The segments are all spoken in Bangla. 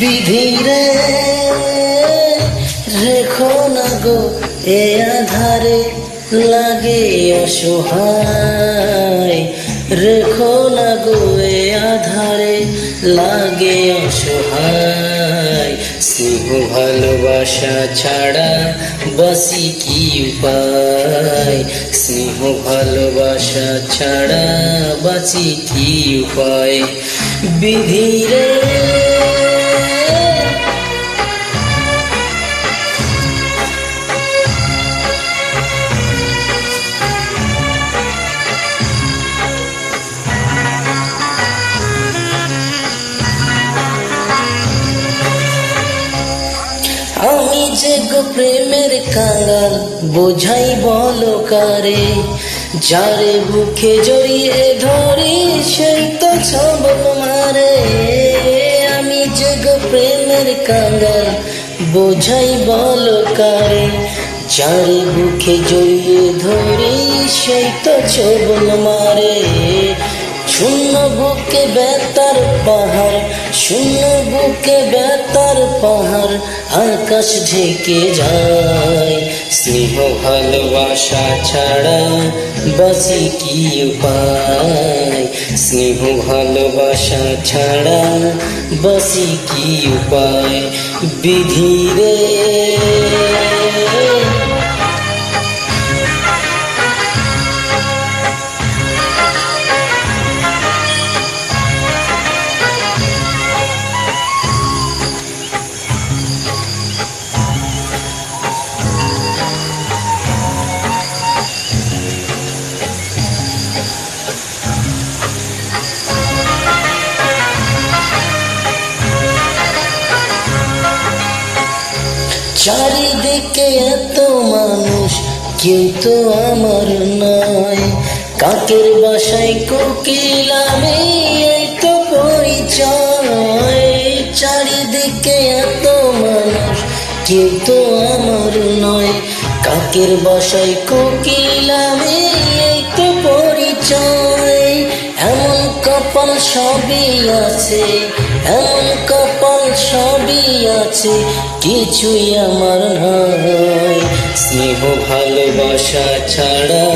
বিধিরে রেখো না গো এ আধারে, লাগে অসহায়। রেখো না গো এ আধারে, লাগে অসহায়। স্নেহ ভালোবাসা ছাড়া বাঁচি কি উপায়? স্নেহ ভালোবাসা ছাড়া বাঁচি কি উপায়? বিধিরে আমি যে গো প্রেমের কাঙাল, বোঝাই বলো কারে? যারে বুকে জড়িয়ে ধরি সেই তো ছবল মারে। আমি যে গো প্রেমের কাঙাল, বোঝাই বলো কারে? যারে বুকে জড়িয়ে ধরি সেই তো ছবল মারে। শূন্য বুকে ব্যথার পাহাড়, শূন্য বুকে ব্যথার পাহাড়, আকাশ ঢেকে যায়। স্নেহ ভালোবাসা ছাড়া বাঁচি কি উপায়? স্নেহ ভালোবাসা ছাড়া বাঁচি কি উপায়? বিধিরে চারিদিকে এত মানুষ, কেউ তো আমার নয়। কাকের বাসায় কোকিল আমি, এই তো পরিচয়। চারিদিকে এত মানুষ, কেউ তো আমার নয়। কাকের বাসায় কোকিল আমি, এই তো পরিচয়। এমন কপাল সবই আছে, এমন কপাল সবই আছে, কিছুই আমার নয়। স্নেহ ভালোবাসা ছাড়া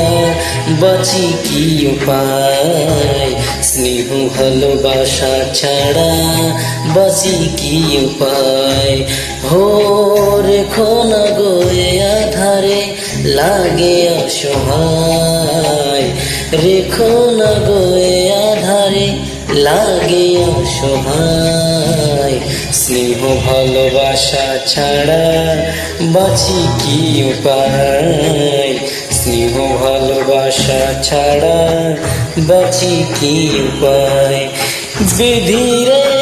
বাঁচি কি উপায়? স্নেহ ভালোবাসা ছাড়া বাঁচি কি উপায়? হো রেখো না গো এ আধারে, লাগে অসহায়। রেখো না গো এ আধারে, লাগে অসহায়। স্নেহ ভালোবাসা ছাড়া বাঁচি কি উপায়? স্নেহ ভালোবাসা ছাড়া বাঁচি কি উপায়? বিধিরে